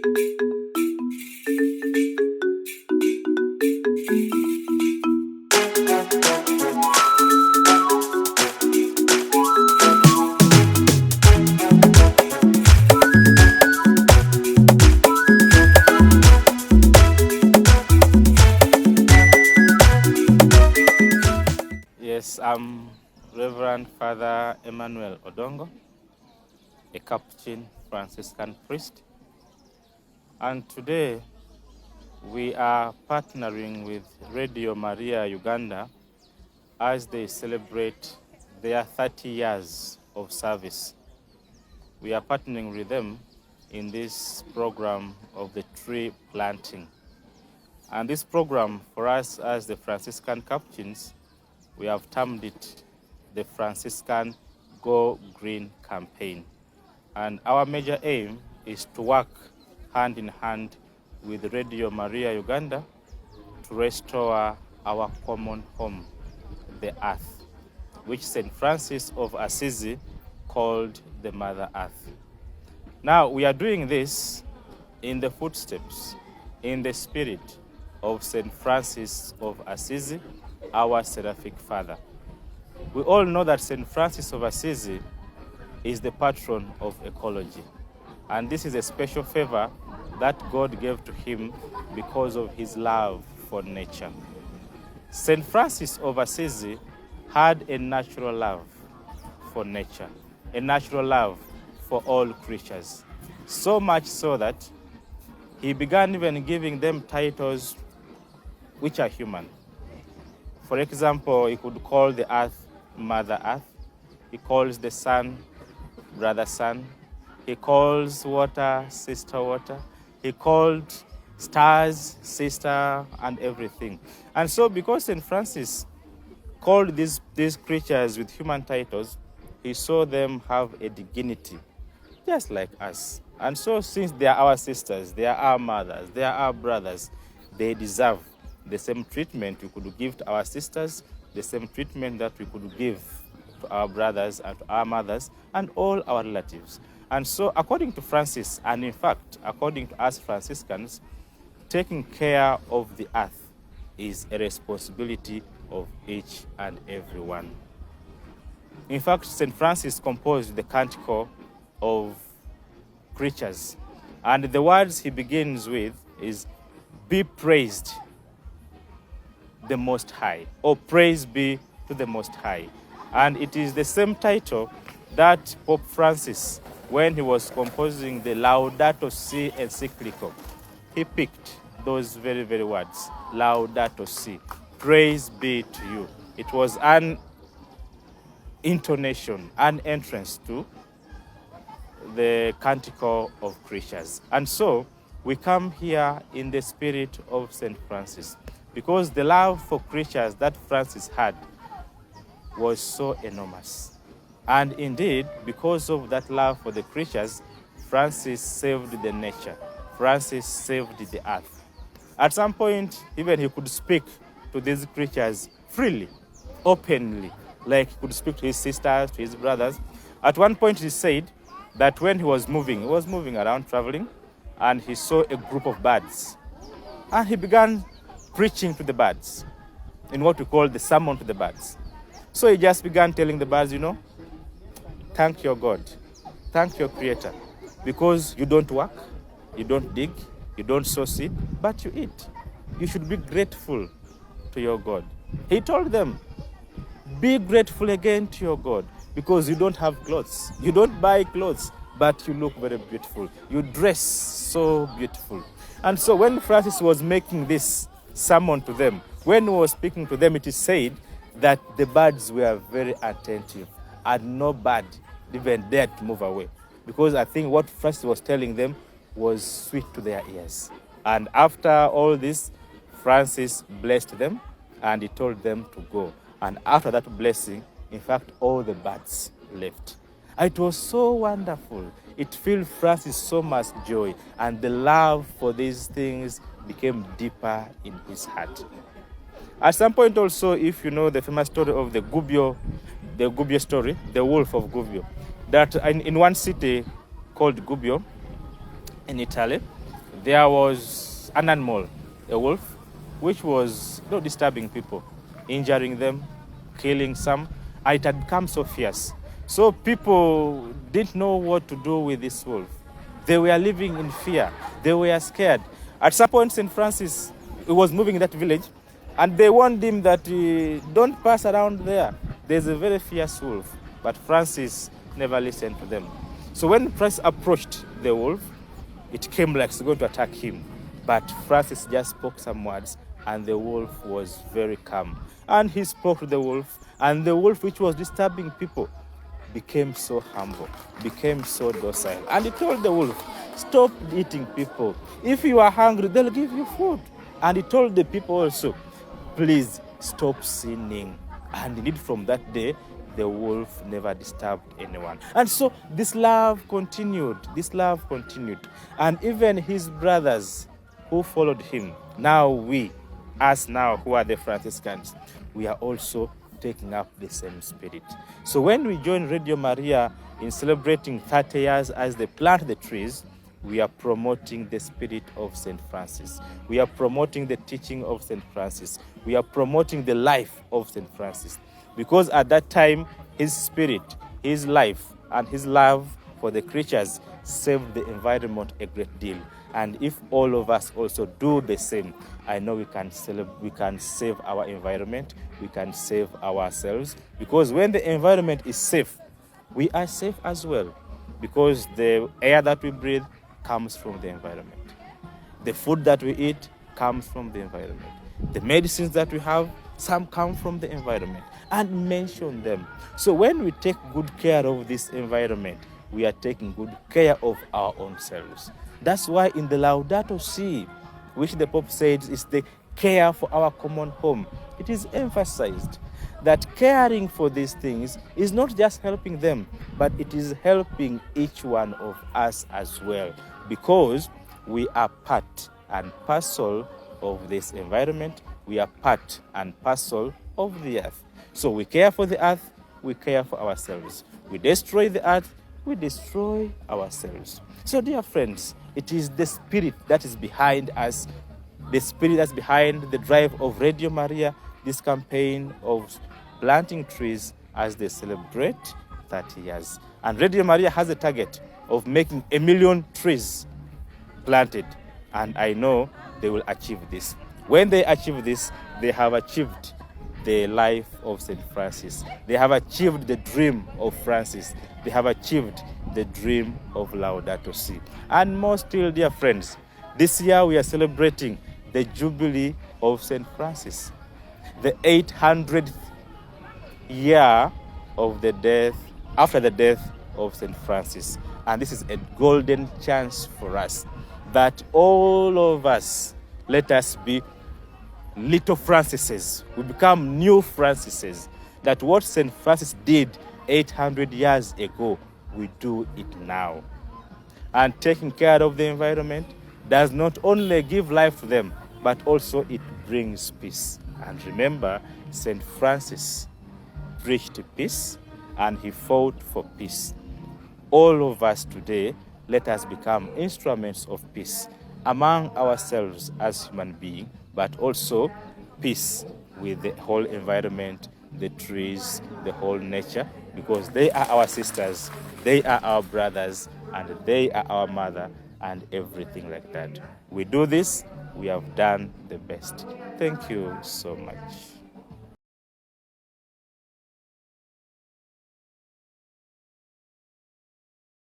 Yes, I'm Reverend Father Emmanuel Odongo, a Capuchin Franciscan priest. And today we are partnering with Radio Maria Uganda as they celebrate their 30 years of service. We are partnering with them in this program of the tree planting. And this program for us as the Franciscan Capuchins, we have termed it the Franciscan Go Green campaign. And our major aim is to work hand in hand with Radio Maria Uganda to restore our common home, the earth, which St. Francis of Assisi called the Mother Earth. Now, we are doing this in the footsteps, in the spirit of St. Francis of Assisi, our seraphic father. We all know that St. Francis of Assisi is the patron of ecology. And this is a special favor that God gave to him because of his love for nature. St. Francis of Assisi had a natural love for nature, a natural love for all creatures. So much so that he began even giving them titles which are human. For example, he could call the earth Mother Earth. He calls the sun Brother Sun. He calls water Sister Water. He called stars sister and everything. And so because St. Francis called these creatures with human titles, he saw them have a dignity, just like us. And so since they are our sisters, they are our mothers, they are our brothers, they deserve the same treatment we could give to our sisters, the same treatment that we could give to our brothers and to our mothers and all our relatives. And so according to Francis, and in fact, according to us Franciscans, taking care of the earth is a responsibility of each and every one. In fact, St. Francis composed the Canticle of Creatures. And the words he begins with is, "Be praised the Most High," or "Praise be to the Most High." And it is the same title that Pope Francis, when he was composing the Laudato Si encyclical, he picked those very, very words, Laudato Si, praise be to you. It was an intonation, an entrance to the Canticle of Creatures. And so we come here in the spirit of St. Francis, because the love for creatures that Francis had was so enormous. And indeed, because of that love for the creatures, Francis saved the nature. Francis saved the earth. At some point, even he could speak to these creatures freely, openly, like he could speak to his sisters, to his brothers. At one point, he said that when he was moving around, traveling, and he saw a group of birds. And he began preaching to the birds in what we call the sermon to the birds. So he just began telling the birds, thank your God, thank your Creator, because you don't work, you don't dig, you don't sow seed, but you eat. You should be grateful to your God. He told them, be grateful again to your God, because you don't have clothes. You don't buy clothes, but you look very beautiful. You dress so beautiful. And so when Francis was making this sermon to them, when he was speaking to them, it is said that the birds were very attentive and no bird even dared to move away, because I think what Francis was telling them was sweet to their ears. And after all this, Francis blessed them and he told them to go. And after that blessing, in fact, all the birds left. It was so wonderful. It filled Francis so much joy, and the love for these things became deeper in his heart. At some point also, if you know the famous story of the Gubbio story, the wolf of Gubbio, that in one city called Gubbio in Italy, there was an animal, a wolf, which was disturbing people, injuring them, killing some, and it had become so fierce. So people didn't know what to do with this wolf. They were living in fear. They were scared. At some point, St. Francis was moving in that village, and they warned him that don't pass around there. There's a very fierce wolf. But Francis never listened to them. So when Francis approached the wolf, it came like it's going to attack him. But Francis just spoke some words, and the wolf was very calm. And he spoke to the wolf, and the wolf, which was disturbing people, became so humble, became so docile. And he told the wolf, stop eating people. If you are hungry, they'll give you food. And he told the people also, please stop sinning. And indeed from that day, the wolf never disturbed anyone. And so this love continued. And even his brothers who followed him, now us who are the Franciscans, we are also taking up the same spirit. So when we join Radio Maria in celebrating 30 years as they plant the trees, we are promoting the spirit of St. Francis. We are promoting the teaching of St. Francis. We are promoting the life of St. Francis. Because at that time, his spirit, his life, and his love for the creatures saved the environment a great deal. And if all of us also do the same, I know we can save our environment, we can save ourselves. Because when the environment is safe, we are safe as well. Because the air that we breathe comes from the environment. The food that we eat comes from the environment. The medicines that we have, some come from the environment. And mention them. So when we take good care of this environment, we are taking good care of our own selves. That's why in the Laudato Si, which the Pope said is the care for our common home, it is emphasized that caring for these things is not just helping them, but it is helping each one of us as well, because we are part and parcel of this environment. We are part and parcel of the earth. So we care for the earth, we care for ourselves. We destroy the earth, we destroy ourselves. So dear friends, it is the spirit that is behind us, the spirit that's behind the drive of Radio Maria, this campaign of planting trees as they celebrate 30 years. And Radio Maria has a target of making 1 million trees planted. And I know they will achieve this. When they achieve this, they have achieved the life of St. Francis. They have achieved the dream of Francis. They have achieved the dream of Laudato Si. And more still, dear friends, this year we are celebrating the Jubilee of St. Francis, the 800th year of the death, after the death of St. Francis. And this is a golden chance for us that all of us, let us be little Francises. We become new Francises. That what St. Francis did 800 years ago, we do it now. And taking care of the environment does not only give life to them, but also it brings peace. And remember, St. Francis preached peace and he fought for peace. All of us today, let us become instruments of peace among ourselves as human beings, but also peace with the whole environment, the trees, the whole nature, because they are our sisters, they are our brothers, and they are our mother, and everything like that. We do this, we have done the best. Thank you so much.